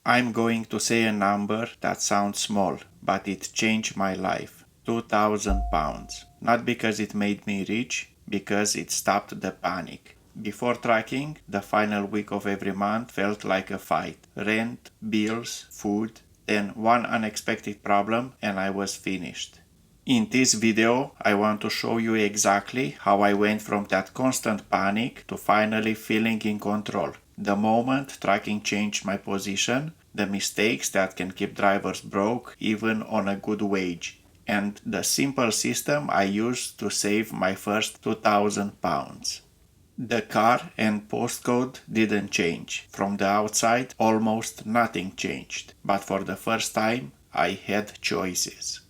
I'm going to say a number that sounds small, but it changed my life. £2,000. Not because it made me rich, because it stopped the panic. Before tracking, the final week of every month felt like a fight. Rent, bills, food, then one unexpected problem and I was finished. In this video, I want to show you exactly how I went from that constant panic to finally feeling in control. The moment tracking changed my position, the mistakes that can keep drivers broke even on a good wage, and the simple system I used to save my first £2,000. The car and postcode didn't change. From the outside, almost nothing changed, but for the first time, I had choices.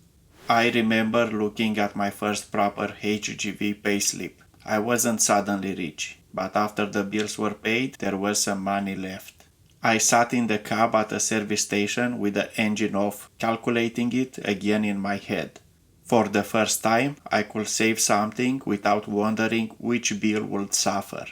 I remember looking at my first proper HGV payslip. I wasn't suddenly rich, but after the bills were paid, there was some money left. I sat in the cab at a service station with the engine off, calculating it again in my head. For the first time, I could save something without wondering which bill would suffer.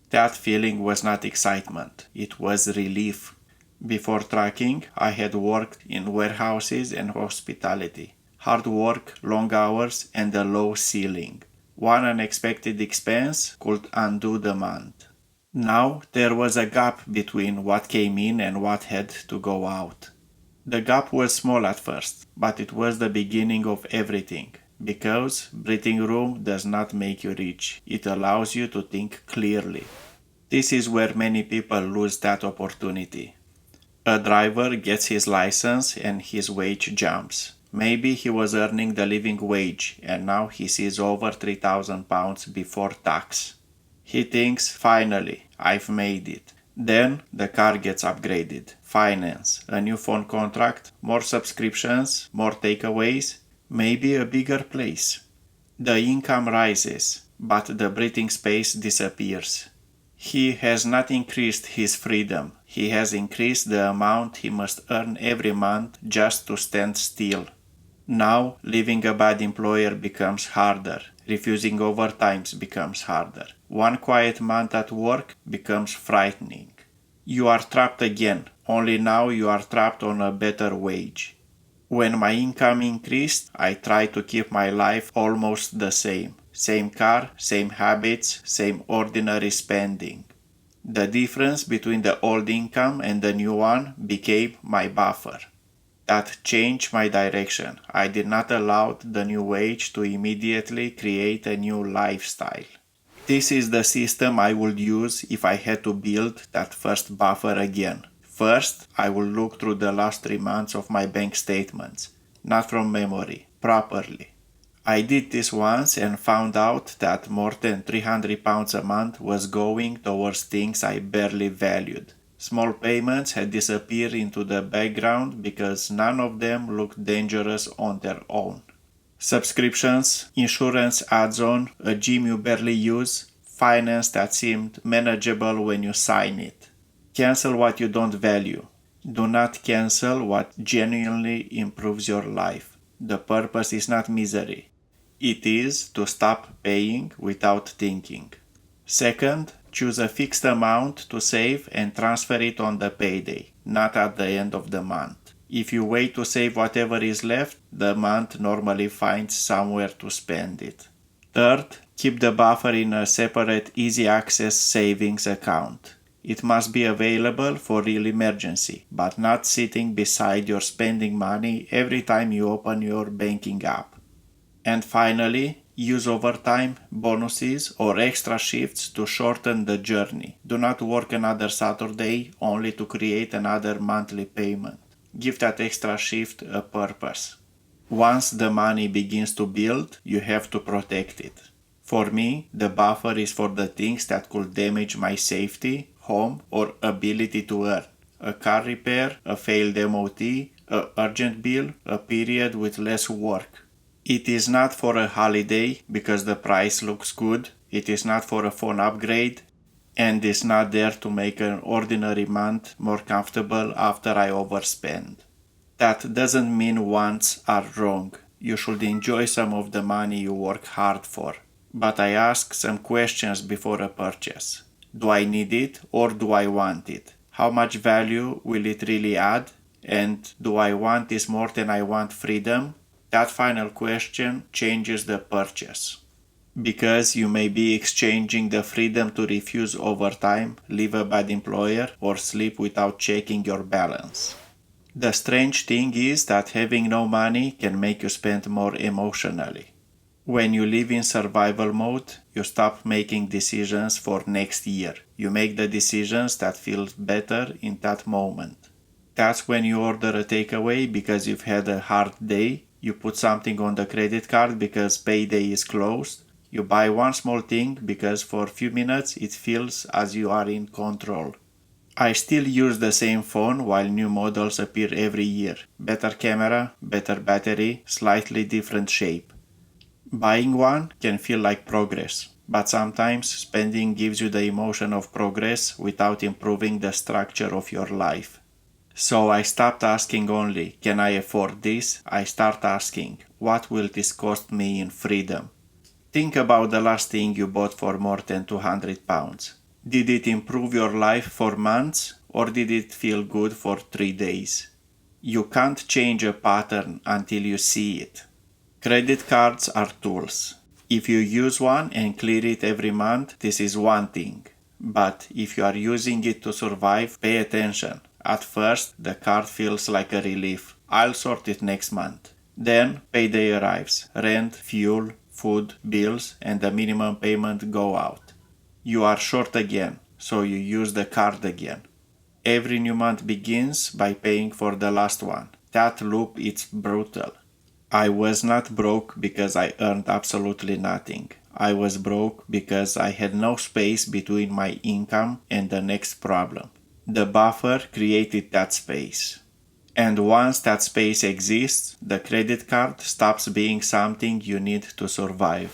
That feeling was not excitement, it was relief. Before tracking, I had worked in warehouses and hospitality. Hard work, long hours, and a low ceiling. One unexpected expense could undo the month. Now there was a gap between what came in and what had to go out. The gap was small at first, but it was the beginning of everything. Because breathing room does not make you rich, it allows you to think clearly. This is where many people lose that opportunity. A driver gets his license and his wage jumps. Maybe he was earning the living wage and now he sees over £3,000 before tax. He thinks, finally, I've made it. Then the car gets upgraded. Finance, a new phone contract, more subscriptions, more takeaways, maybe a bigger place. The income rises, but the breathing space disappears. He has not increased his freedom. He has increased the amount he must earn every month just to stand still. Now, leaving a bad employer becomes harder. Refusing overtimes becomes harder. One quiet month at work becomes frightening. You are trapped again, only now you are trapped on a better wage. When my income increased, I tried to keep my life almost the same. Same car, same habits, same ordinary spending. The difference between the old income and the new one became my buffer. That changed my direction. I did not allow the new wage to immediately create a new lifestyle. This is the system I would use if I had to build that first buffer again. First, I will look through the last 3 months of my bank statements, not from memory, properly. I did this once and found out that more than £300 a month was going towards things I barely valued. Small payments had disappeared into the background because none of them looked dangerous on their own. Subscriptions, insurance adds-on, a gym you barely use, finance that seemed manageable when you sign it. Cancel what you don't value. Do not cancel what genuinely improves your life. The purpose is not misery. It is to stop paying without thinking. Second, choose a fixed amount to save and transfer it on the payday, not at the end of the month. If you wait to save whatever is left, the month normally finds somewhere to spend it. Third, keep the buffer in a separate easy access savings account. It must be available for real emergency, but not sitting beside your spending money every time you open your banking app. And finally, use overtime, bonuses, or extra shifts to shorten the journey. Do not work another Saturday only to create another monthly payment. Give that extra shift a purpose. Once the money begins to build, you have to protect it. For me, the buffer is for the things that could damage my safety, home, or ability to earn. A car repair, a failed MOT, a urgent bill, a period with less work. It is not for a holiday because the price looks good, it is not for a phone upgrade, and is not there to make an ordinary month more comfortable after I overspend. That doesn't mean wants are wrong. You should enjoy some of the money you work hard for. But I ask some questions before a purchase. Do I need it or do I want it? How much value will it really add? And do I want this more than I want freedom? That final question changes the purchase. Because you may be exchanging the freedom to refuse overtime, leave a bad employer, or sleep without checking your balance. The strange thing is that having no money can make you spend more emotionally. When you live in survival mode, you stop making decisions for next year. You make the decisions that feel better in that moment. That's when you order a takeaway because you've had a hard day. You put something on the credit card because payday is closed. You buy one small thing because for a few minutes it feels as you are in control. I still use the same phone while new models appear every year. Better camera, better battery, slightly different shape. Buying one can feel like progress, but sometimes spending gives you the emotion of progress without improving the structure of your life. So I stopped asking only, can I afford this? I start asking, what will this cost me in freedom? Think about the last thing you bought for more than £200. Did it improve your life for months, or did it feel good for 3 days? You can't change a pattern until you see it. Credit cards are tools. If you use one and clear it every month, this is one thing. But if you are using it to survive, pay attention. At first, the card feels like a relief. I'll sort it next month. Then, payday arrives. Rent, fuel, food, bills, and the minimum payment go out. You are short again, so you use the card again. Every new month begins by paying for the last one. That loop is brutal. I was not broke because I earned absolutely nothing. I was broke because I had no space between my income and the next problem. The buffer created that space. And once that space exists, the credit card stops being something you need to survive.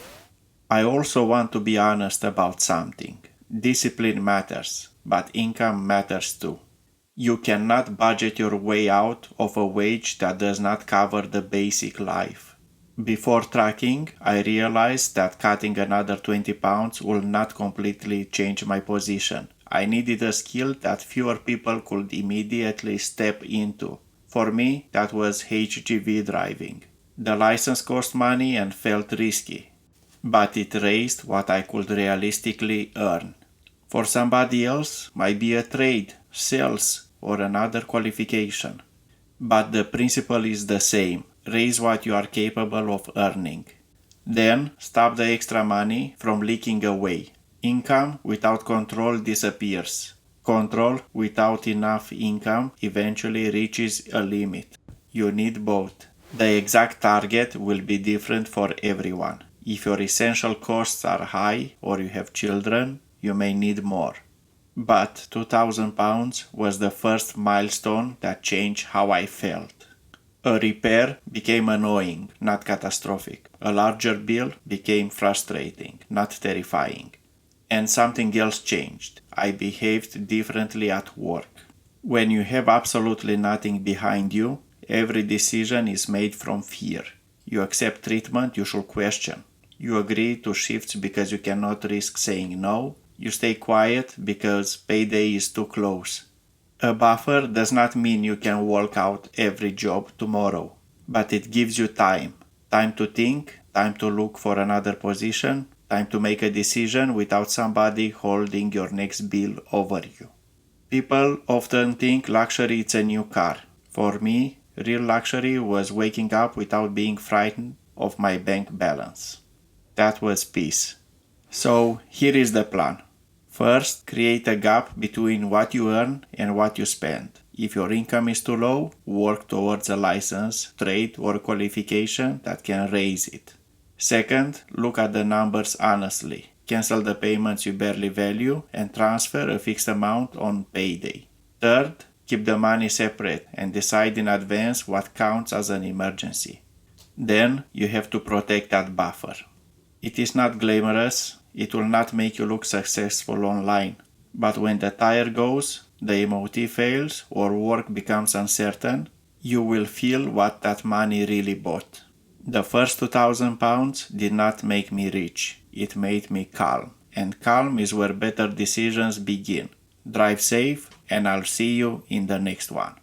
I also want to be honest about something. Discipline matters, but income matters too. You cannot budget your way out of a wage that does not cover the basic life. Before tracking, I realized that cutting another 20 pounds will not completely change my position. I needed a skill that fewer people could immediately step into. For me, that was HGV driving. The license cost money and felt risky, but it raised what I could realistically earn. For somebody else, might be a trade, sales, or another qualification. But the principle is the same. Raise what you are capable of earning. Then, stop the extra money from leaking away. Income without control disappears. Control without enough income eventually reaches a limit. You need both. The exact target will be different for everyone. If your essential costs are high or you have children, you may need more. But £2,000 was the first milestone that changed how I felt. A repair became annoying, not catastrophic. A larger bill became frustrating, not terrifying. And something else changed. I behaved differently at work. When you have absolutely nothing behind you, every decision is made from fear. You accept treatment you should question. You agree to shifts because you cannot risk saying no. You stay quiet because payday is too close. A buffer does not mean you can walk out every job tomorrow, but it gives you time. Time to think, time to look for another position, time to make a decision without somebody holding your next bill over you. People often think luxury is a new car. For me, real luxury was waking up without being frightened of my bank balance. That was peace. So here is the plan. First, create a gap between what you earn and what you spend. If your income is too low, work towards a license, trade, or qualification that can raise it. Second, look at the numbers honestly. Cancel the payments you barely value and transfer a fixed amount on payday. Third, keep the money separate and decide in advance what counts as an emergency. Then you have to protect that buffer. It is not glamorous. It will not make you look successful online. But when the tire goes, the MOT fails, or work becomes uncertain, you will feel what that money really bought. The first £2,000 did not make me rich. It made me calm. And calm is where better decisions begin. Drive safe and I'll see you in the next one.